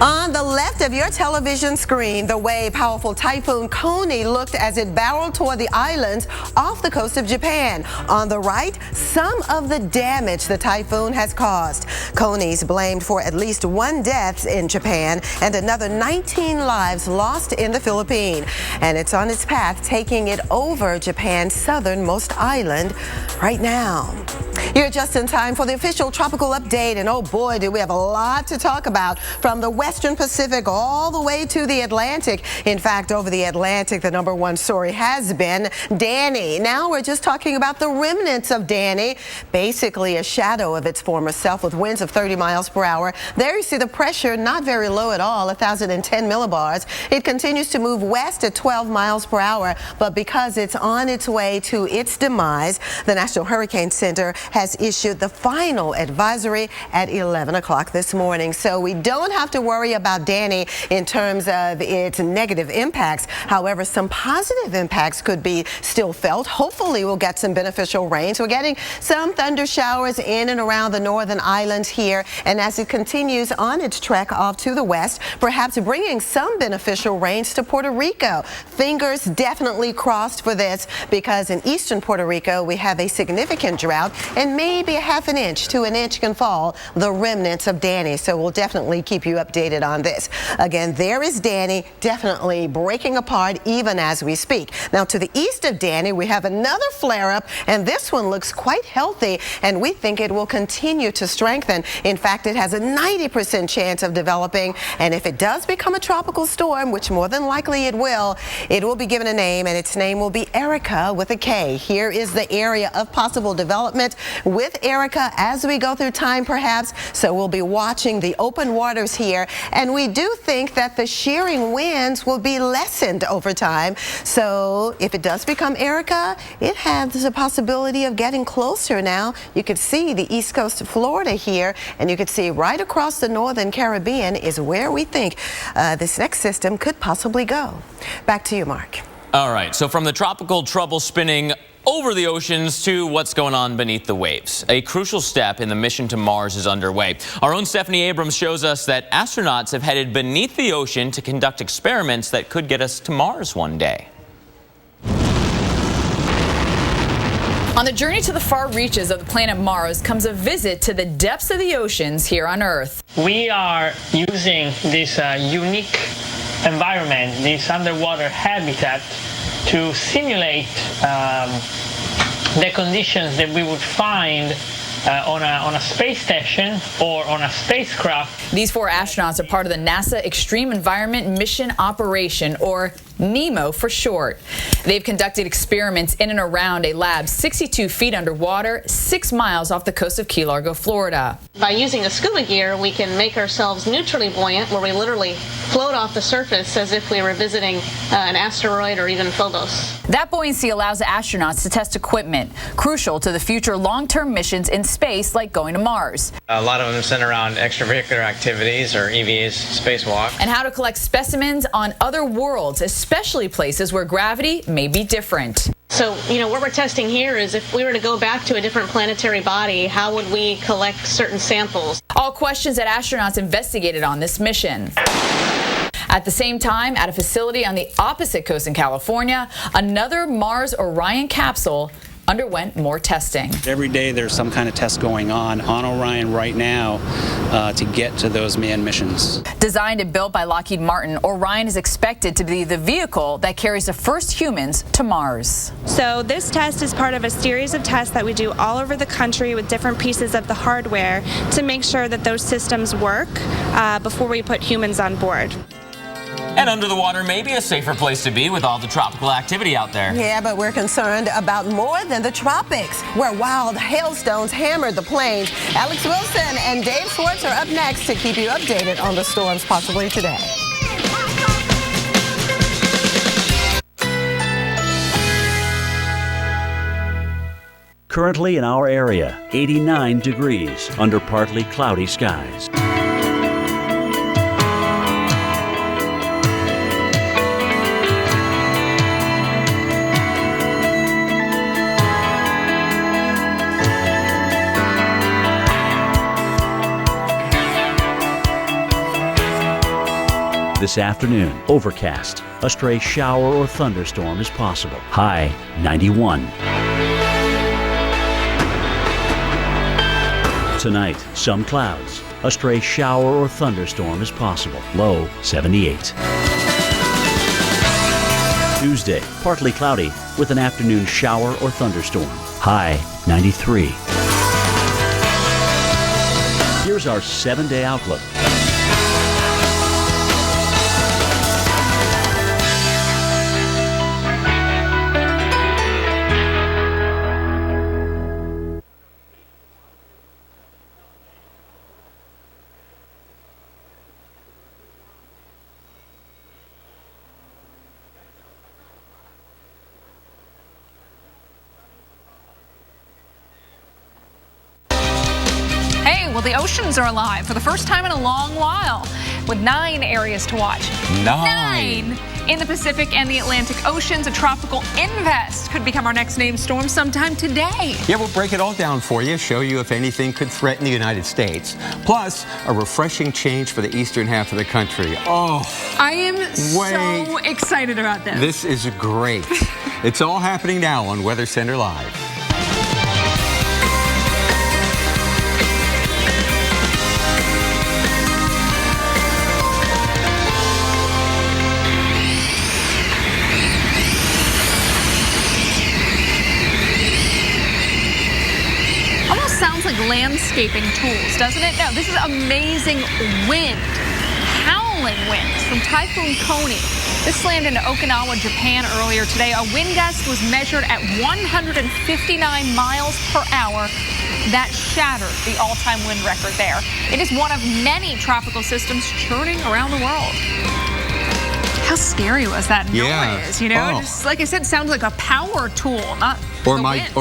On the left of your television screen, the way powerful Typhoon Koni looked as it barreled toward the islands off the coast of Japan. On the right, some of the damage the typhoon has caused. Koni's blamed for at least 1 death in Japan and another 19 lives lost in the Philippines. And it's on its path, taking it over Japan's southernmost island right now. You're just in time for the official tropical update, and oh boy, do we have a lot to talk about from the Western Pacific all the way to the Atlantic. In fact, over the Atlantic, the #1 story has been Danny. Now we're just talking about the remnants of Danny, basically a shadow of its former self with winds of 30 miles per hour. There you see the pressure not very low at all, 1,010 millibars. It continues to move west at 12 miles per hour, but because it's on its way to its demise, the National Hurricane Center has issued the final advisory at 11 o'clock this morning. So we don't have to worry about Danny in terms of its negative impacts. However, some positive impacts could be still felt. Hopefully we'll get some beneficial rains. We're getting some thunder showers in and around the northern islands here, and as it continues on its trek off to the west, perhaps bringing some beneficial rains to Puerto Rico. Fingers definitely crossed for this, because in eastern Puerto Rico we have a significant drought, and maybe a half an inch to an inch can fall, the remnants of Danny. So we'll definitely keep you updated on this. Again, there is Danny, definitely breaking apart even as we speak. Now to the east of Danny, we have another flare-up, and this one looks quite healthy, and we think it will continue to strengthen. In fact, it has a 90% chance of developing, and if it does become a tropical storm, which more than likely it will be given a name, and its name will be Erica with a K. Here is the area of possible development with Erica as we go through time, perhaps. So we'll be watching the open waters here, and we do think that the shearing winds will be lessened over time. So if it does become Erica, it has the possibility of getting closer now. You could see the east coast of Florida here, and you could see right across the northern Caribbean is where we think this next system could possibly go. Back to you, Mark. All right, so from the tropical trouble spinning over the oceans to what's going on beneath the waves. A crucial step in the mission to Mars is underway. Our own Stephanie Abrams shows us that astronauts have headed beneath the ocean to conduct experiments that could get us to Mars one day. On the journey to the far reaches of the planet Mars comes a visit to the depths of the oceans here on Earth. We are using this unique environment, this underwater habitat, to simulate the conditions that we would find on a space station or on a spacecraft. These 4 astronauts are part of the NASA Extreme Environment Mission Operation, or NEMO for short. They've conducted experiments in and around a lab 62 feet underwater, 6 miles off the coast of Key Largo, Florida. By using the scuba gear, we can make ourselves neutrally buoyant, where we literally float off the surface as if we were visiting an asteroid or even Phobos. That buoyancy allows the astronauts to test equipment, crucial to the future long-term missions in space, like going to Mars. A lot of them center around extravehicular activities, or EVAs, spacewalk. And how to collect specimens on other worlds, especially places where gravity may be different. So, what we're testing here is if we were to go back to a different planetary body, how would we collect certain samples? All questions that astronauts investigated on this mission. At the same time, at a facility on the opposite coast in California, another Mars Orion capsule underwent more testing. Every day there's some kind of test going on Orion right now to get to those manned missions. Designed and built by Lockheed Martin, Orion is expected to be the vehicle that carries the first humans to Mars. So this test is part of a series of tests that we do all over the country with different pieces of the hardware to make sure that those systems work before we put humans on board. And under the water may be a safer place to be with all the tropical activity out there. Yeah, but we're concerned about more than the tropics, where wild hailstones hammered the plains. Alex Wilson and Dave Swartz are up next to keep you updated on the storms possibly today. Currently in our area, 89 degrees under partly cloudy skies. this afternoon. Overcast. A stray shower or thunderstorm is possible. High 91. Tonight, some clouds. A stray shower or thunderstorm is possible. Low 78. Tuesday, partly cloudy with an afternoon shower or thunderstorm. High 93. Here's our 7-day outlook. Well, the oceans are alive for the first time in a long while, with 9 areas to watch. 9 in the Pacific and the Atlantic Oceans. A tropical invest could become our next named storm sometime today. Yeah, we'll break it all down for you, show you if anything could threaten the United States. Plus, a refreshing change for the eastern half of the country. Oh, I am so excited about this. This is great. It's all happening now on Weather Center Live. Sounds like landscaping tools, doesn't it? No, this is amazing wind. Howling winds from Typhoon Koni. This landed in Okinawa, Japan earlier today. A wind gust was measured at 159 miles per hour. That shattered the all-time wind record there. It is one of many tropical systems churning around the world. How scary was that noise? You know, just like I said, sounds like a power tool, not or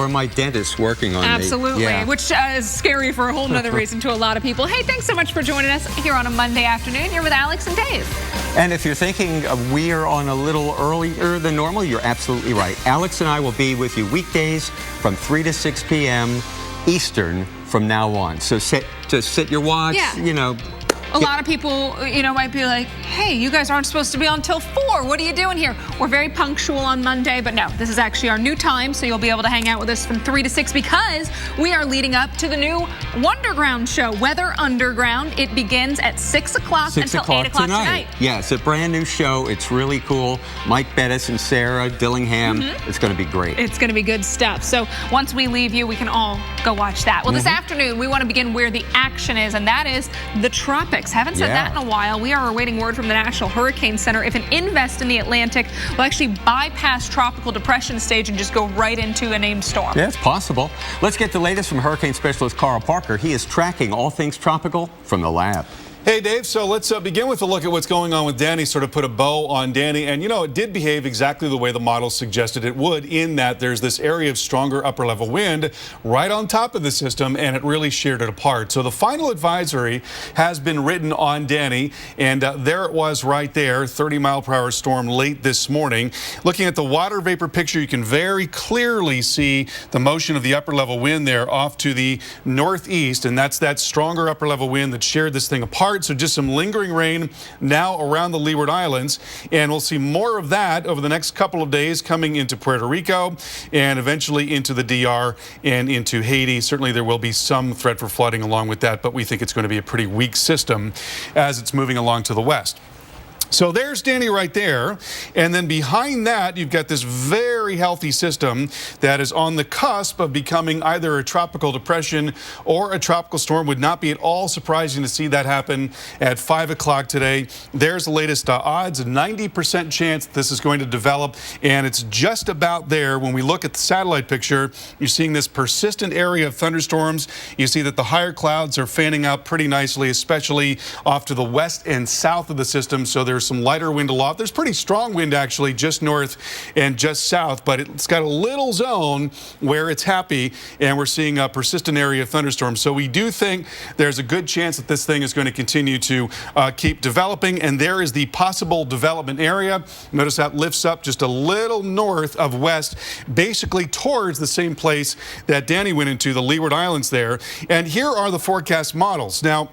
my dentist working on Absolutely, which is scary for a whole nother reason to a lot of people. Hey, thanks so much for joining us here on a Monday afternoon. You're with Alex and Dave. And if you're thinking we are on a little earlier than normal, you're absolutely right. Alex and I will be with you weekdays from 3 to 6 p.m. Eastern from now on. So set your watch, you know. A lot of people, you know, might be like, hey, you guys aren't supposed to be on till 4. What are you doing here? We're very punctual on Monday, but no, this is actually our new time, so you'll be able to hang out with us from 3 to 6 because we are leading up to the new Wonderground show, Weather Underground. It begins at 6 o'clock until 8 o'clock tonight. Yeah, it's a brand new show. It's really cool. Mike Bettis and Sarah Dillingham. It's going to be great. It's going to be good stuff. So once we leave you, we can all go watch that. Well, this afternoon, we want to begin where the action is, and that is the tropics. Haven't said that in a while. We are awaiting word from the National Hurricane Center if an invest in the Atlantic will actually bypass tropical depression stage and just go right into a named storm. Yeah, it's possible. Let's get the latest from hurricane specialist Carl Parker. He is tracking all things tropical from the lab. Hey, Dave. So let's begin with a look at what's going on with Danny, sort of put a bow on Danny. And, you know, it did behave exactly the way the model suggested it would, in that there's this area of stronger upper level wind right on top of the system, and it really sheared it apart. So the final advisory has been written on Danny, and there it was right there, 30-mile-per-hour storm late this morning. Looking at the water vapor picture, you can very clearly see the motion of the upper level wind there off to the northeast, and that's that stronger upper level wind that sheared this thing apart. So just some lingering rain now around the Leeward Islands, and we'll see more of that over the next couple of days coming into Puerto Rico and eventually into the DR and into Haiti. Certainly there will be some threat for flooding along with that, but we think it's going to be a pretty weak system as it's moving along to the west. So there's Danny right there, and then behind that you've got this very healthy system that is on the cusp of becoming either a tropical depression or a tropical storm. Would not be at all surprising to see that happen at 5 o'clock today. There's the latest odds, a 90% chance this is going to develop, and it's just about there. When we look at the satellite picture, you're seeing this persistent area of thunderstorms. You see that the higher clouds are fanning out pretty nicely, especially off to the west and south of the system, so there's some lighter wind aloft. There's pretty strong wind actually just north and just south, but it's got a little zone where it's happy, and we're seeing a persistent area of thunderstorms. So we do think there's a good chance that this thing is going to continue to keep developing, and there is the possible development area. Notice that lifts up just a little north of west, basically towards the same place that Danny went into, the Leeward Islands there. And here are the forecast models. Now,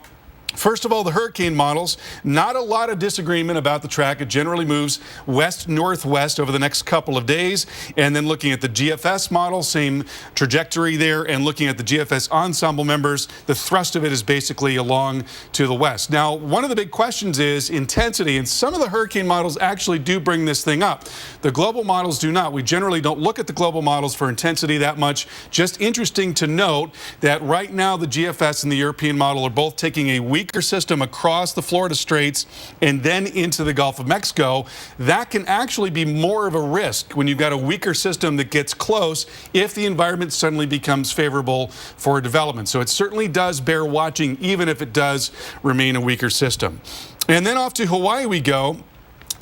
First of all, the hurricane models, not a lot of disagreement about the track. It generally moves west-northwest over the next couple of days. And then looking at the GFS model, same trajectory there. And looking at the GFS ensemble members, the thrust of it is basically along to the west. Now, one of the big questions is intensity. And some of the hurricane models actually do bring this thing up. The global models do not. We generally don't look at the global models for intensity that much. Just interesting to note that right now the GFS and the European model are both taking a weaker system across the Florida Straits and then into the Gulf of Mexico. That can actually be more of a risk when you've got a weaker system that gets close if the environment suddenly becomes favorable for development. So it certainly does bear watching, even if it does remain a weaker system. And then off to Hawaii we go.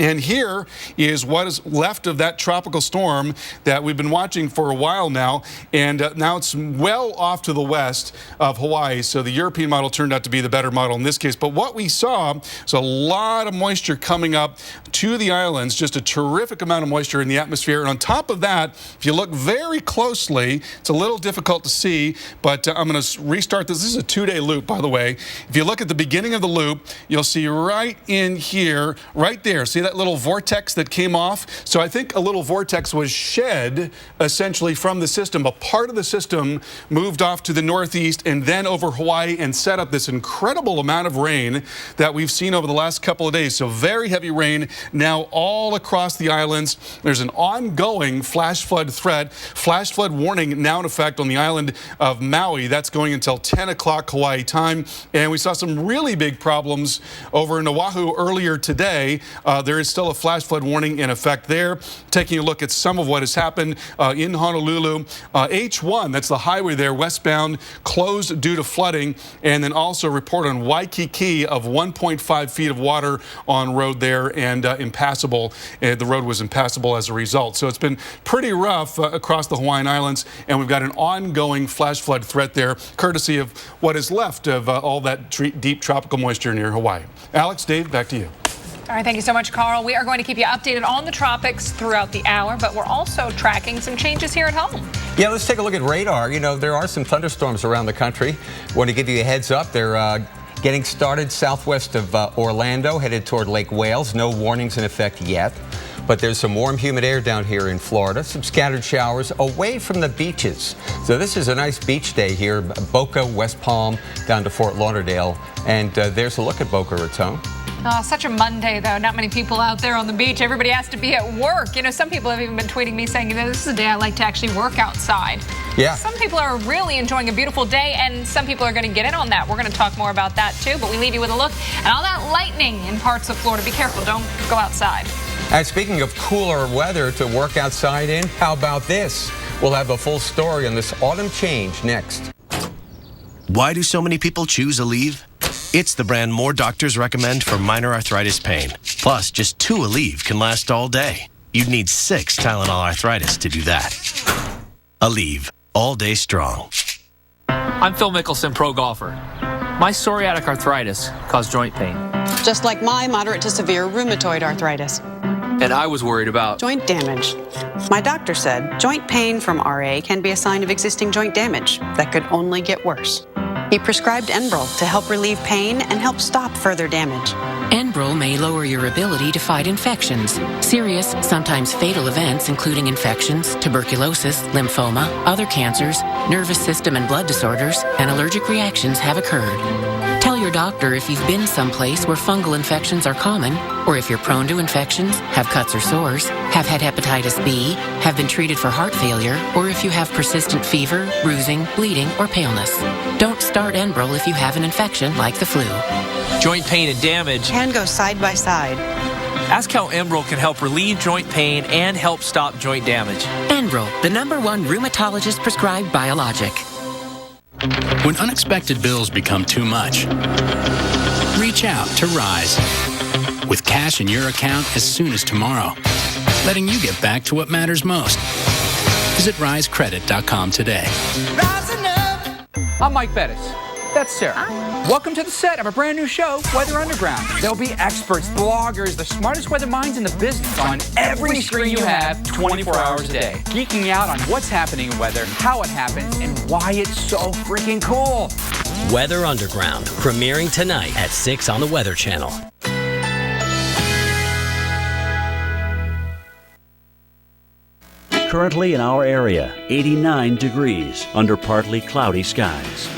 And here is what is left of that tropical storm that we've been watching for a while now. And now it's well off to the west of Hawaii. So the European model turned out to be the better model in this case. But what we saw was a lot of moisture coming up to the islands, just a terrific amount of moisture in the atmosphere. And on top of that, if you look very closely, it's a little difficult to see, but I'm going to restart this. This is a 2-day loop, by the way. If you look at the beginning of the loop, you'll see right in here, right there, see that little vortex that came off? So I think a little vortex was shed essentially from the system. A part of the system moved off to the northeast and then over Hawaii and set up this incredible amount of rain that we've seen over the last couple of days. So very heavy rain now all across the islands. There's an ongoing flash flood threat. Flash flood warning now in effect on the island of Maui. That's going until 10 o'clock Hawaii time. And we saw some really big problems over in Oahu earlier today. There is still a flash flood warning in effect there. Taking a look at some of what has happened in Honolulu. H1, that's the highway there, westbound, closed due to flooding. And then also report on Waikiki of 1.5 feet of water on road there and impassable. The road was impassable as a result. So it's been pretty rough across the Hawaiian Islands. And we've got an ongoing flash flood threat there, courtesy of what is left of all that deep tropical moisture near Hawaii. Alex, Dave, back to you. All right, thank you so much, Carl. We are going to keep you updated on the tropics throughout the hour, but we're also tracking some changes here at home. Yeah, let's take a look at radar. You know, there are some thunderstorms around the country. Want to give you a heads up. They're getting started southwest of Orlando, headed toward Lake Wales. No warnings in effect yet. But there's some warm, humid air down here in Florida. Some scattered showers away from the beaches. So this is a nice beach day here. Boca, West Palm, down to Fort Lauderdale. And there's a look at Boca Raton. Oh, such a Monday, though. Not many people out there on the beach. Everybody has to be at work. You know, some people have even been tweeting me saying, you know, this is a day I like to actually work outside. Yeah. Some people are really enjoying a beautiful day, and some people are going to get in on that. We're going to talk more about that, too. But we leave you with a look at all that lightning in parts of Florida. Be careful. Don't go outside. And speaking of cooler weather to work outside in, how about this? We'll have a full story on this autumn change next. Why do so many people choose Aleve? It's the brand more doctors recommend for minor arthritis pain. Plus, just 2 Aleve can last all day. You'd need 6 Tylenol arthritis to do that. Aleve, all day strong. I'm Phil Mickelson, pro golfer. My psoriatic arthritis caused joint pain. Just like my moderate to severe rheumatoid arthritis. And I was worried about joint damage. My doctor said joint pain from RA can be a sign of existing joint damage that could only get worse. He prescribed Enbrel to help relieve pain and help stop further damage. Enbrel may lower your ability to fight infections. Serious, sometimes fatal events, including infections, tuberculosis, lymphoma, other cancers, nervous system and blood disorders, and allergic reactions have occurred. Tell your doctor if you've been someplace where fungal infections are common, or if you're prone to infections, have cuts or sores, have had hepatitis B, have been treated for heart failure, or if you have persistent fever, bruising, bleeding, or paleness. Don't start Enbrel if you have an infection like the flu. joint pain and damage. Can go side by side. Ask how Enbrel can help relieve joint pain and help stop joint damage. Enbrel, the #1 rheumatologist prescribed biologic. When unexpected bills become too much, reach out to Rise. With cash in your account as soon as tomorrow, letting you get back to what matters most. Visit risecredit.com today. I'm Mike Bettis. That's Sarah. Welcome to the set of a brand new show, Weather Underground. There'll be experts, bloggers, the smartest weather minds in the business on every screen you have 24 hours a day. Geeking out on what's happening in weather, how it happens, and why it's so freaking cool. Weather Underground, premiering tonight at 6 on the Weather Channel. Currently in our area, 89 degrees under partly cloudy skies.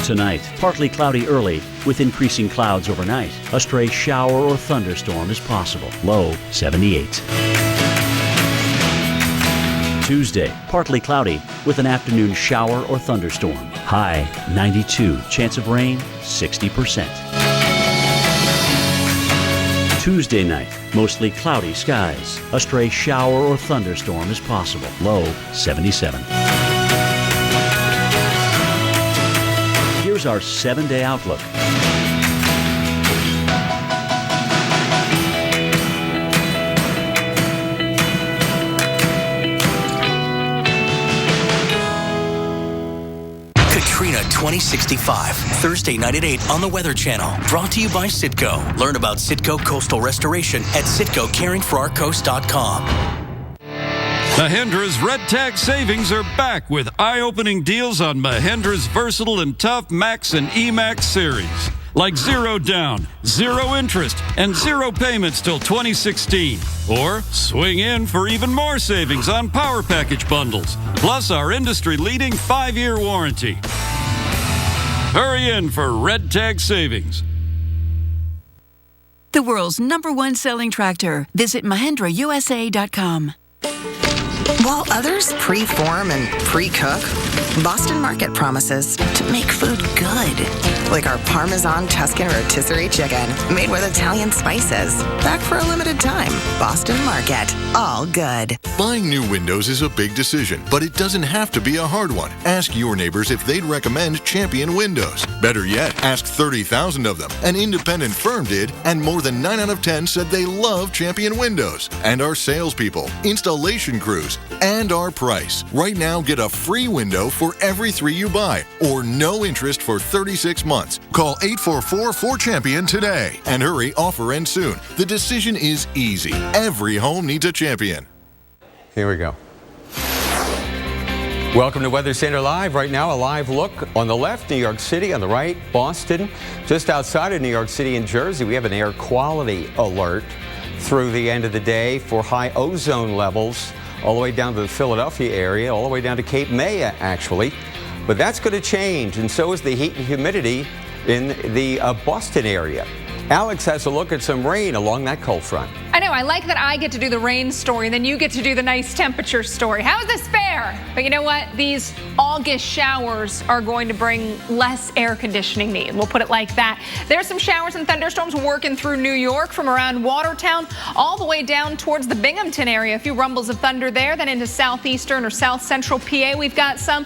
Tonight, partly cloudy early with increasing clouds overnight. A stray shower or thunderstorm is possible. Low 78. Tuesday, partly cloudy with an afternoon shower or thunderstorm. High 92. Chance of rain 60%. Tuesday night, mostly cloudy skies. A stray shower or thunderstorm is possible. Low 77. Here's our 7-day outlook. Katrina 2065, Thursday night at 8 on the Weather Channel. Brought to you by Citgo. Learn about Citgo Coastal Restoration at CitgoCaringForOurCoast.com. Mahindra's Red Tag Savings are back with eye-opening deals on Mahindra's versatile and tough Max and E-Max series. Like 0 down, 0 interest, and 0 payments till 2016. Or swing in for even more savings on Power Package bundles, plus our industry-leading 5-year warranty. Hurry in for Red Tag Savings. The world's #1 selling tractor. Visit MahindraUSA.com. While others pre-form and pre-cook, Boston Market promises to make food good. Like our Parmesan Tuscan rotisserie chicken, made with Italian spices. Back for a limited time. Boston Market, all good. Buying new windows is a big decision, but it doesn't have to be a hard one. Ask your neighbors if they'd recommend Champion Windows. Better yet, ask 30,000 of them. An independent firm did, and more than 9 out of 10 said they love Champion Windows. And our salespeople, installation crews, and our price. Right now, get a free window for every 3 you buy, or no interest for 36 months. Call 844-4CHAMPION today. And hurry, offer ends soon. The decision is easy. Every home needs a champion. Here we go. Welcome to Weather Center Live. Right now, a live look on the left, New York City, on the right, Boston. Just outside of New York City and Jersey, we have an air quality alert through the end of the day for high ozone levels all the way down to the Philadelphia area, all the way down to Cape May, actually. But that's going to change, and so is the heat and humidity in the Boston area. Alex has a look at some rain along that cold front. I know, I like that I get to do the rain story and then you get to do the nice temperature story. How is this fair? But you know what? These August showers are going to bring less air conditioning need. We'll put it like that. There's some showers and thunderstorms working through New York from around Watertown all the way down towards the Binghamton area. A few rumbles of thunder there, then into southeastern or south central PA. We've got some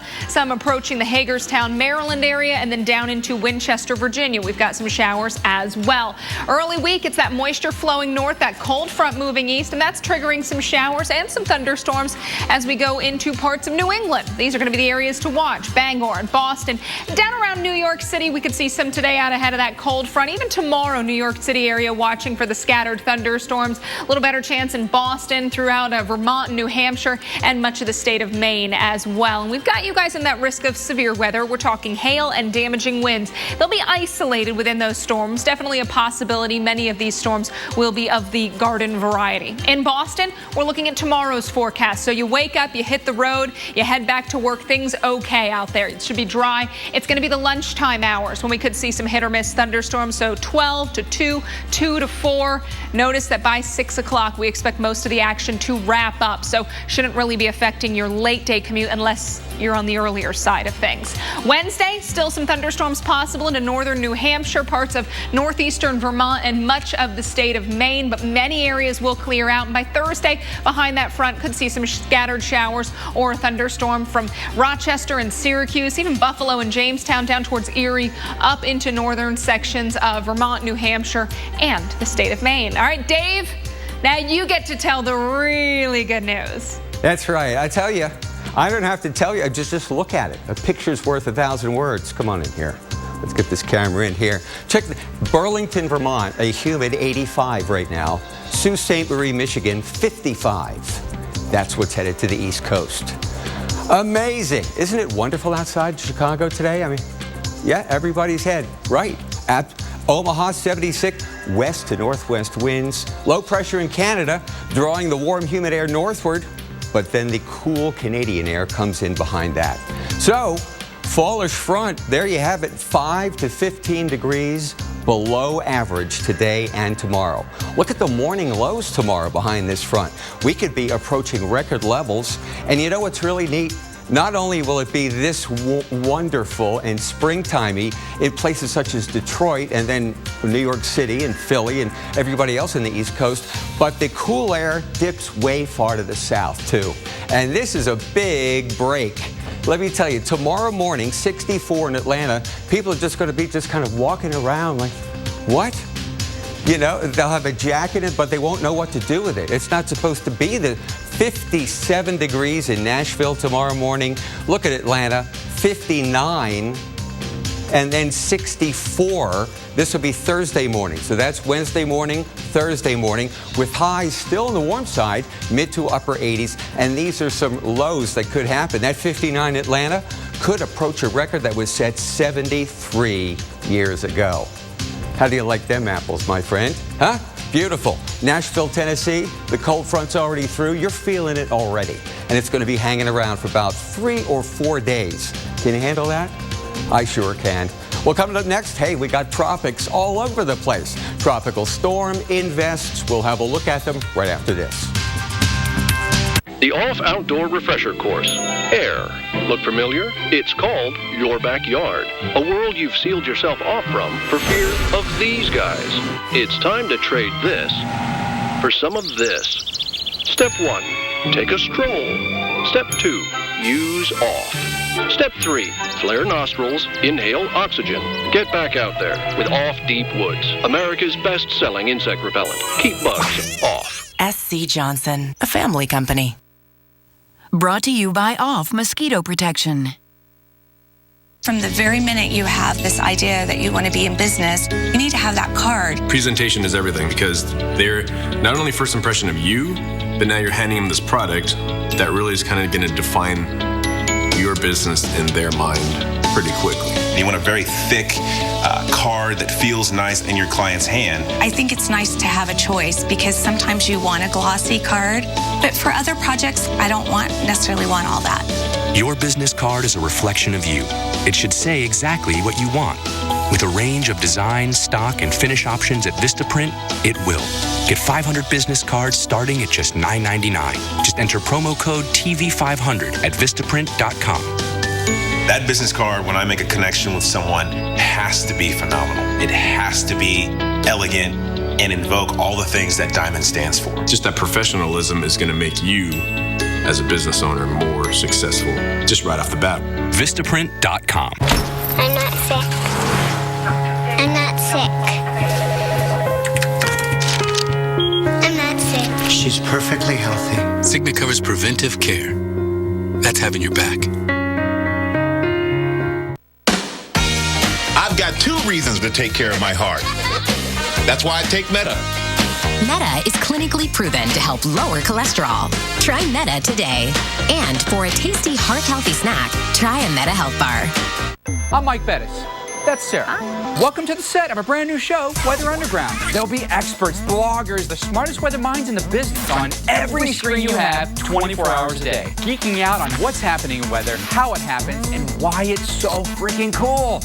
approaching the Hagerstown, Maryland area, and then down into Winchester, Virginia. We've got some showers as well. Early week, it's that moisture flowing north, that cold front moving east, and that's triggering some showers and some thunderstorms as we go into parts of New England. These are going to be the areas to watch. Bangor and Boston. Down around New York City, we could see some today out ahead of that cold front. Even tomorrow, New York City area watching for the scattered thunderstorms. A little better chance in Boston, throughout Vermont and New Hampshire, and much of the state of Maine as well. And we've got you guys in that risk of severe weather. We're talking hail and damaging winds. They'll be isolated within those storms. Definitely a possibility. Many of these storms will be of the garden variety. In Boston, we're looking at tomorrow's forecast. So you wake up, you hit the road, you head back to work. Things okay out there. It should be dry. It's going to be the lunchtime hours when we could see some hit or miss thunderstorms. So 12 to 2, 2 to 4. Notice that by 6 o'clock, we expect most of the action to wrap up. So shouldn't really be affecting your late day commute unless you're on the earlier side of things. Wednesday, still some thunderstorms possible into northern New Hampshire, parts of northeastern Vermont, and much of the state of Maine, but many areas will clear out. And by Thursday, behind that front, could see some scattered showers or a thunderstorm from Rochester and Syracuse, even Buffalo and Jamestown, down towards Erie, up into northern sections of Vermont, New Hampshire, and the state of Maine. All right, Dave, now you get to tell the really good news. That's right. I tell you, I don't have to tell you. Just look at it. A picture's worth 1,000 words. Come on in here. Let's get this camera in here. Check Burlington, Vermont, a humid 85 right now. Sault Ste. Marie, Michigan, 55. That's what's headed to the East Coast. Amazing. Isn't it wonderful outside Chicago today? I mean, yeah, everybody's head right. At Omaha, 76, west to northwest winds. Low pressure in Canada, drawing the warm, humid air northward, but then the cool Canadian air comes in behind that. So, fallish front, there you have it, 5 to 15 degrees below average today and tomorrow. Look at the morning lows tomorrow behind this front. We could be approaching record levels, and you know what's really neat? Not only will it be this wonderful and springtimey in places such as Detroit and then New York City and Philly and everybody else in the East Coast, but the cool air dips way far to the south too. And this is a big break. Let me tell you, tomorrow morning, 64 in Atlanta, people are just going to be just kind of walking around like, what? You know, they'll have a jacket in, but they won't know what to do with it. It's not supposed to be the 57 degrees in Nashville tomorrow morning. Look at Atlanta, 59, and then 64. This will be Thursday morning. So that's Wednesday morning, Thursday morning, with highs still on the warm side, mid to upper 80s. And these are some lows that could happen. That 59 Atlanta could approach a record that was set 73 years ago. How do you like them apples, my friend? Huh? Beautiful. Nashville, Tennessee, the cold front's already through. You're feeling it already. And it's going to be hanging around for about 3 or 4 days. Can you handle that? I sure can. Well, coming up next, hey, we got tropics all over the place. Tropical storm, invests. We'll have a look at them right after this. The Off Outdoor Refresher Course. AIR. Look familiar? It's called Your Backyard. A world you've sealed yourself off from for fear of these guys. It's time to trade this for some of this. Step 1. Take a stroll. Step 2. Use off. Step 3. Flare nostrils. Inhale oxygen. Get back out there with Off Deep Woods. America's best-selling insect repellent. Keep bugs off. SC Johnson, a family company. Brought to you by Off Mosquito Protection. From the very minute you have this idea that you want to be in business, you need to have that card. Presentation is everything because they're not only first impression of you, but now you're handing them this product that really is kind of going to define your business in their mind pretty quickly. You want a very thick card that feels nice in your client's hand. I think it's nice to have a choice because sometimes you want a glossy card, but for other projects, I don't necessarily want all that. Your business card is a reflection of you. It should say exactly what you want. With a range of design, stock, and finish options at Vistaprint, it will. Get 500 business cards starting at just $9.99. Just enter promo code TV500 at Vistaprint.com. That business card, when I make a connection with someone, has to be phenomenal. It has to be elegant and invoke all the things that Diamond stands for. Just that professionalism is going to make you, as a business owner, more successful just right off the bat. Vistaprint.com. I'm not sick. I'm not sick. I'm not sick. She's perfectly healthy. Cigna covers preventive care. That's having your back. I've got 2 reasons to take care of my heart. That's why I take Meta. Meta is clinically proven to help lower cholesterol. Try Meta today. And for a tasty heart-healthy snack, try a Meta Health Bar. I'm Mike Bettis. That's Sarah. Welcome to the set of a brand new show, Weather Underground. There'll be experts, bloggers, the smartest weather minds in the business on every screen you have 24 hours a day. Geeking out on what's happening in weather, how it happens, and why it's so freaking cool.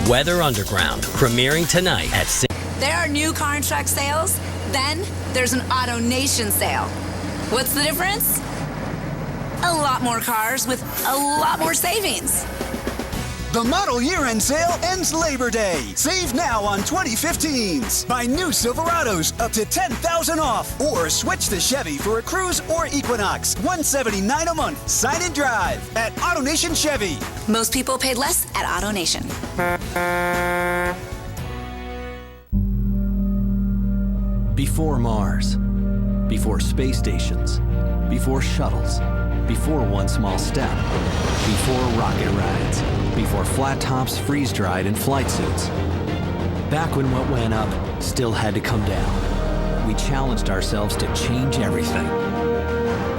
Weather Underground, premiering tonight at 6. There are new car and truck sales. Then there's an AutoNation sale. What's the difference? A lot more cars with a lot more savings. The model year-end sale ends Labor Day. Save now on 2015s. Buy new Silverados up to $10,000 off. Or switch to Chevy for a Cruze or Equinox. $179 a month. Sign and drive at AutoNation Chevy. Most people paid less at AutoNation. Before Mars, before space stations, before shuttles, Before one small step. Before rocket rides. Before flat tops freeze-dried in flight suits. Back when what went up still had to come down. We challenged ourselves to change everything.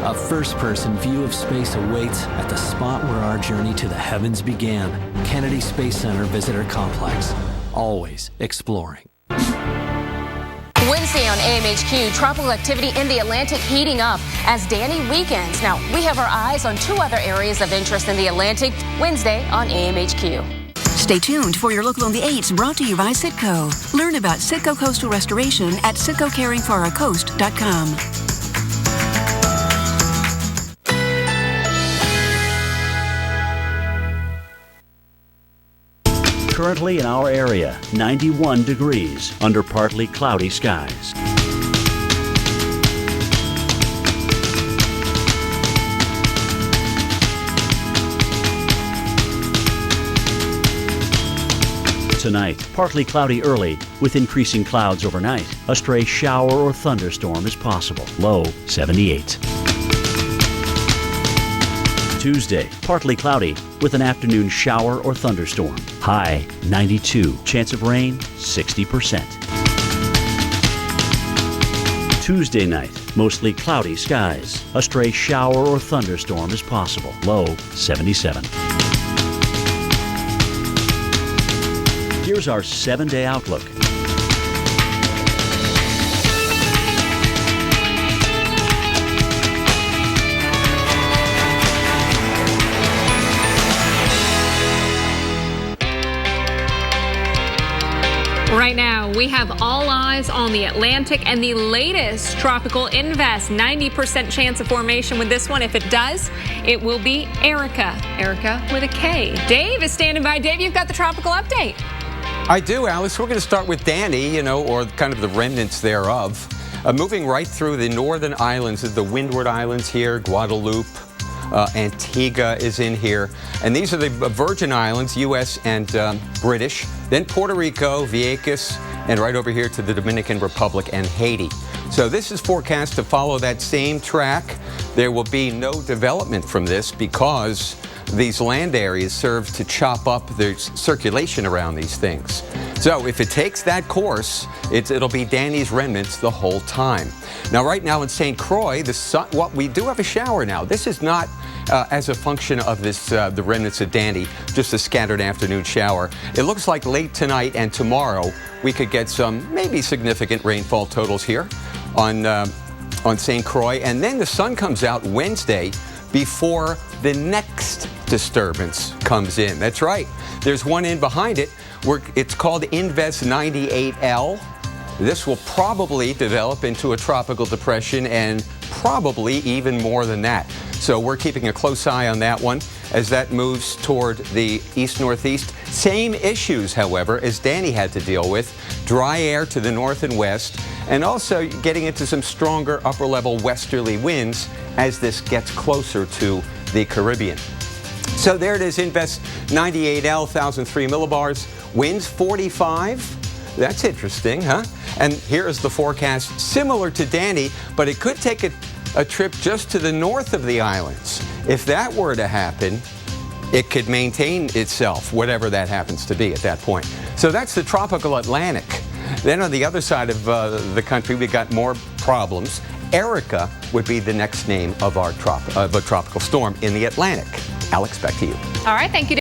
A first-person view of space awaits at the spot where our journey to the heavens began. Kennedy Space Center Visitor Complex. Always exploring. Wednesday on AMHQ, tropical activity in the Atlantic heating up as Danny weekends. Now, we have our eyes on two other areas of interest in the Atlantic. Wednesday on AMHQ. Stay tuned for your local on the 8s brought to you by Citco. Learn about Citco Coastal Restoration at CitcoCaringForOurCoast.com. Currently in our area, 91 degrees under partly cloudy skies. Tonight, partly cloudy early with increasing clouds overnight. A stray shower or thunderstorm is possible. Low 78. Tuesday, partly cloudy with an afternoon shower or thunderstorm. High 92. Chance of rain 60%. Tuesday night, mostly cloudy skies. A stray shower or thunderstorm is possible. Low 77. Here's our 7-day outlook. Right now, we have all eyes on the Atlantic and the latest tropical invest. 90% chance of formation with this one. If it does, it will be Erica. Erica with a K. Dave is standing by. Dave, you've got the tropical update. I do, Alice. We're going to start with Danny, or kind of the remnants thereof. Moving right through the northern islands, the Windward Islands here, Guadeloupe, Antigua is in here. And these are the Virgin Islands, U.S. and British. Then Puerto Rico, Vieques, and right over here to the Dominican Republic and Haiti. So this is forecast to follow that same track. There will be no development from this because these land areas serve to chop up the circulation around these things. So if it takes that course, it'll be Danny's remnants the whole time. Now, right now in St. Croix, we do have a shower now. This is not as a function of the remnants of Danny, just a scattered afternoon shower. It looks like late tonight and tomorrow we could get some maybe significant rainfall totals here on St. Croix. And then the sun comes out Wednesday before the next disturbance comes in. That's right. There's one in behind it. It's called Invest 98L. This will probably develop into a tropical depression and probably even more than that. So we're keeping a close eye on that one as that moves toward the east-northeast. Same issues, however, as Danny had to deal with. Dry air to the north and west, and also getting into some stronger upper-level westerly winds as this gets closer to the Caribbean. So there it is, Invest 98L, 1,003 millibars, winds 45. That's interesting, huh? And here is the forecast, similar to Danny, but it could take a trip just to the north of the islands. If that were to happen, it could maintain itself, whatever that happens to be at that point. So that's the tropical Atlantic. Then on the other side of the country, we've got more problems. Erica would be the next name of a tropical storm in the Atlantic. Alex, back to you. All right, thank you.